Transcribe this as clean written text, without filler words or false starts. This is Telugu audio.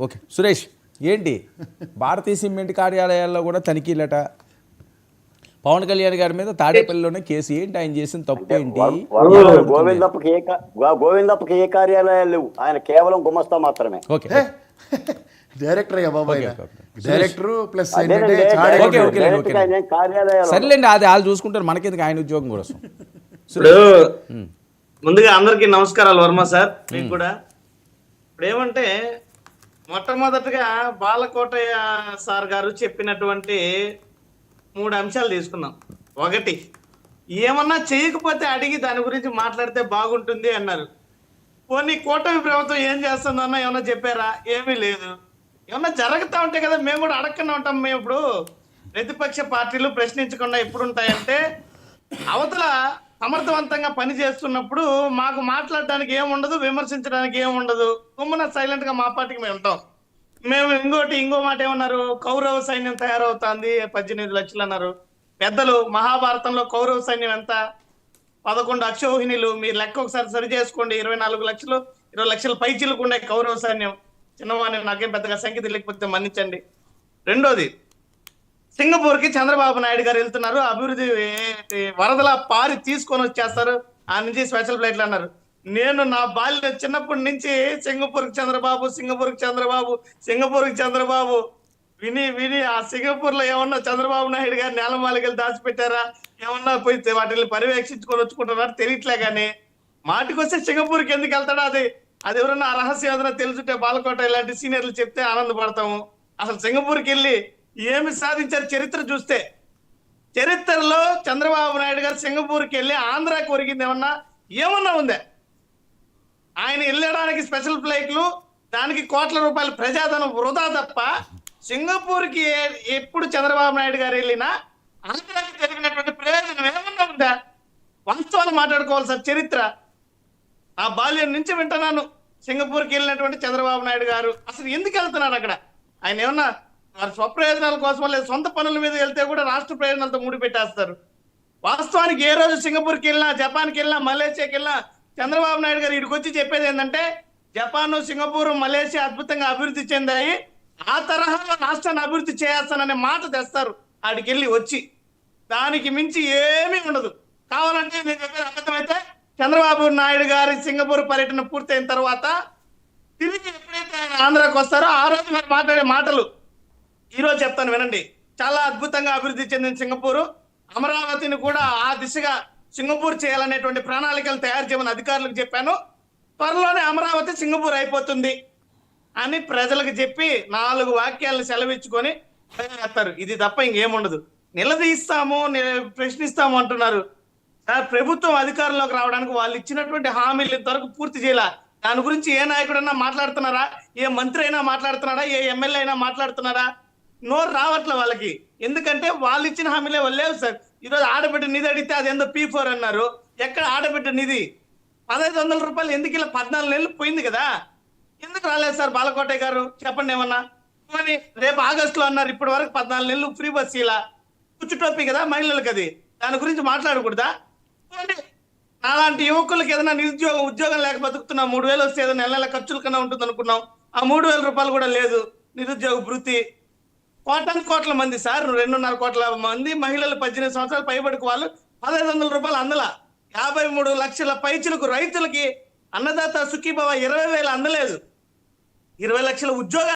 ఓకే సురేష్, ఏంటి భారతీయ సిమెంట్ కార్యాలయాల్లో కూడా తనిఖీలట, పవన్ కళ్యాణ్ గారి మీద తాడేపల్లిలోనే కేసు, ఏంటి ఆయన చేసిన తప్పు ఏంటి? గోవిందప్పకి ఏ కార్యాలయాలు లేవు, ఆయన కేవలం గుమస్తా మాత్రమే. ఓకే డైరెక్టర్ డైరెక్టర్ ప్లస్ సర్లేండి, అది వాళ్ళు చూసుకుంటారు, మనకెందుకు ఆయన ఉద్యోగం కోసం. ఇప్పుడు ముందుగా అందరికీ నమస్కారాలు వర్మ సార్, మీకు కూడా. ఇప్పుడు ఏమంటే మొట్టమొదటిగా బాలకోటయ్య సార్ గారు చెప్పినటువంటి 3 అంశాలు తీసుకున్నాం. ఒకటి, ఏమన్నా చేయకపోతే అడిగి దాని గురించి మాట్లాడితే బాగుంటుంది అన్నారు. పోనీ కూటమి ప్రభుత్వం ఏం చేస్తుందన్నా ఏమన్నా చెప్పారా? ఏమీ లేదు. ఏమన్నా జరుగుతూ ఉంటే కదా మేము కూడా అడగకుండా ఉంటాం. మేము ఇప్పుడు ప్రతిపక్ష పార్టీలు ప్రశ్నించకుండా ఎప్పుడు ఉంటాయంటే, అవతల సమర్థవంతంగా పని చేస్తున్నప్పుడు మాకు మాట్లాడడానికి ఏముండదు, విమర్శించడానికి ఏముండదు, గుమ్మన సైలెంట్ గా మా పార్టీకి మేము ఉంటాం. మేము ఇంకో మాట ఏమన్నారు, కౌరవ సైన్యం తయారవుతుంది 18 లక్షలు అన్నారు. పెద్దలు మహాభారతంలో కౌరవ సైన్యం ఎంత? 11 అక్షోహిణులు. మీరు లెక్క ఒకసారి సరి చేసుకోండి, 24 లక్షలు 20 లక్షల పైచిలకు ఉండే కౌరవ సైన్యం. చిన్నవాణి నాకేం పెద్దగా సంఖ్య తెలియకపోతే మన్నించండి. రెండోది, సింగపూర్ కి చంద్రబాబు నాయుడు గారు వెళ్తున్నారు, అభివృద్ధి వరదలా పారి తీసుకొని వచ్చేస్తారు, ఆ నుంచి స్పెషల్ ఫ్లైట్లు అన్నారు. నేను నా బాల్యం చిన్నప్పటి నుంచి సింగపూర్ కి చంద్రబాబు విని ఆ సింగపూర్ లో ఏమన్నా చంద్రబాబు నాయుడు గారు నేలమాలికలు దాచిపెట్టారా, ఏమన్నా పోయి వాటిని పర్యవేక్షించుకొని వచ్చుకుంటారా తెలియట్లే. కానీ మాటికొస్తే సింగపూర్కి ఎందుకు వెళ్తాడో అది ఎవరన్నా ఆ రహస్యం ఏదైనా తెలుసుంటే బాలకోట ఇలాంటి సీనియర్లు చెప్తే ఆనందపడతాము. అసలు సింగపూర్కి వెళ్ళి ఏమి సాధించారు చరిత్ర చూస్తే, చరిత్రలో చంద్రబాబు నాయుడు గారు సింగపూర్కి వెళ్ళి ఆంధ్రాకి ఒరిగింది ఏమన్నా ఉందా? ఆయన వెళ్ళడానికి స్పెషల్ ఫ్లైట్లు, దానికి కోట్ల రూపాయల ప్రజాధనం వృధా తప్ప సింగపూర్కి ఎప్పుడు చంద్రబాబు నాయుడు గారు వెళ్ళినా ఆంధ్రాకి జరిగినటువంటి ప్రయోజనం ఏమన్నా ఉందా? వాస్తవాలు మాట్లాడుకోవాలి సార్. చరిత్ర ఆ బాల్యం నుంచి వింటున్నాను. సింగపూర్కి వెళ్ళినటువంటి చంద్రబాబు నాయుడు గారు అసలు ఎందుకు వెళ్తున్నారు అక్కడ? ఆయన ఏమన్నా వారి స్వప్రయోజనాల కోసం లేదా సొంత పనుల మీద వెళ్తే కూడా రాష్ట్ర ప్రయోజనాలతో ముడిపెట్టేస్తారు. వాస్తవానికి ఏ రోజు సింగపూర్కి వెళ్ళినా, జపాన్కి వెళ్ళినా, మలేషియాకి వెళ్ళినా చంద్రబాబు నాయుడు గారు ఇక్కడికి వచ్చి చెప్పేది ఏంటంటే, జపాన్, సింగపూర్, మలేషియా అద్భుతంగా అభివృద్ధి చెందాయి, ఆ తరహాలో రాష్ట్రాన్ని అభివృద్ధి చేస్తాననే మాట తెస్తారు ఆడికి వెళ్ళి వచ్చి. దానికి మించి ఏమీ ఉండదు. కావాలంటే నేను చెప్పేది అబద్ధమైతే, చంద్రబాబు నాయుడు గారి సింగపూర్ పర్యటన పూర్తయిన తర్వాత తిరిగి ఎప్పుడైతే ఆయన ఆంధ్రాకి వస్తారో ఆ రోజు మరి మాట్లాడే మాటలు ఈరోజు చెప్తాను వినండి. చాలా అద్భుతంగా అభివృద్ధి చెందిన సింగపూర్, అమరావతిని కూడా ఆ దిశగా సింగపూర్ చేయాలనేటువంటి ప్రణాళికలు తయారు చేయమని అధికారులకు చెప్పాను. త్వరలోనే అమరావతి సింగపూర్ అయిపోతుంది అని ప్రజలకు చెప్పి 4 వాక్యాలను సెలవిచ్చుకొని చేస్తారు. ఇది తప్ప ఇంకేముండదు. నిలదీస్తాము, ప్రశ్నిస్తాము అంటున్నారు సార్. ప్రభుత్వం అధికారంలోకి రావడానికి వాళ్ళు ఇచ్చినటువంటి హామీలు ఇంతవరకు పూర్తి చేయాల. దాని గురించి ఏ నాయకుడైనా మాట్లాడుతున్నారా? ఏ మంత్రి అయినా మాట్లాడుతున్నారా? ఏ ఎమ్మెల్యే అయినా మాట్లాడుతున్నారా? నోరు రావట్లే వాళ్ళకి. ఎందుకంటే వాళ్ళు ఇచ్చిన హామీలే వాళ్ళు లేవు సార్. ఈరోజు ఆడబిడ్డ నిధి అడిగితే అది ఏందో P4 అన్నారు. ఎక్కడ ఆడబిడ్డ నిధి? 1500 రూపాయలు ఎందుకు ఇలా 14 నెలలు పోయింది కదా, ఎందుకు రాలేదు సార్ బాలకోటయ్య గారు? చెప్పండి ఏమన్నా. కానీ రేపు ఆగస్టులో అన్నారు, ఇప్పటి వరకు 14 నెలలు ఫ్రీ బస్ ఇలా కూర్చుటోపీ కదా మహిళలకు, అది దాని గురించి మాట్లాడకూడదా? అలాంటి యువకులకు ఏదైనా ఉద్యోగం లేక బతుకుతున్నాం, 3000 వస్తే ఏదైనా నెల ఖర్చుల కన్నా ఉంటుంది అనుకున్నాం. ఆ 3000 రూపాయలు కూడా లేదు. నిరుద్యోగ భృతి కోట్ల మంది సార్, 2.5 కోట్ల మంది మహిళలు 18 సంవత్సరాలు పైబడికి వాళ్ళు 1500 రూపాయలు అందల. 53 లక్షల పైచులకు రైతులకి అన్నదాత సుఖీభవ 20,000 అందలేదు. 20 లక్షల ఉద్యోగాలు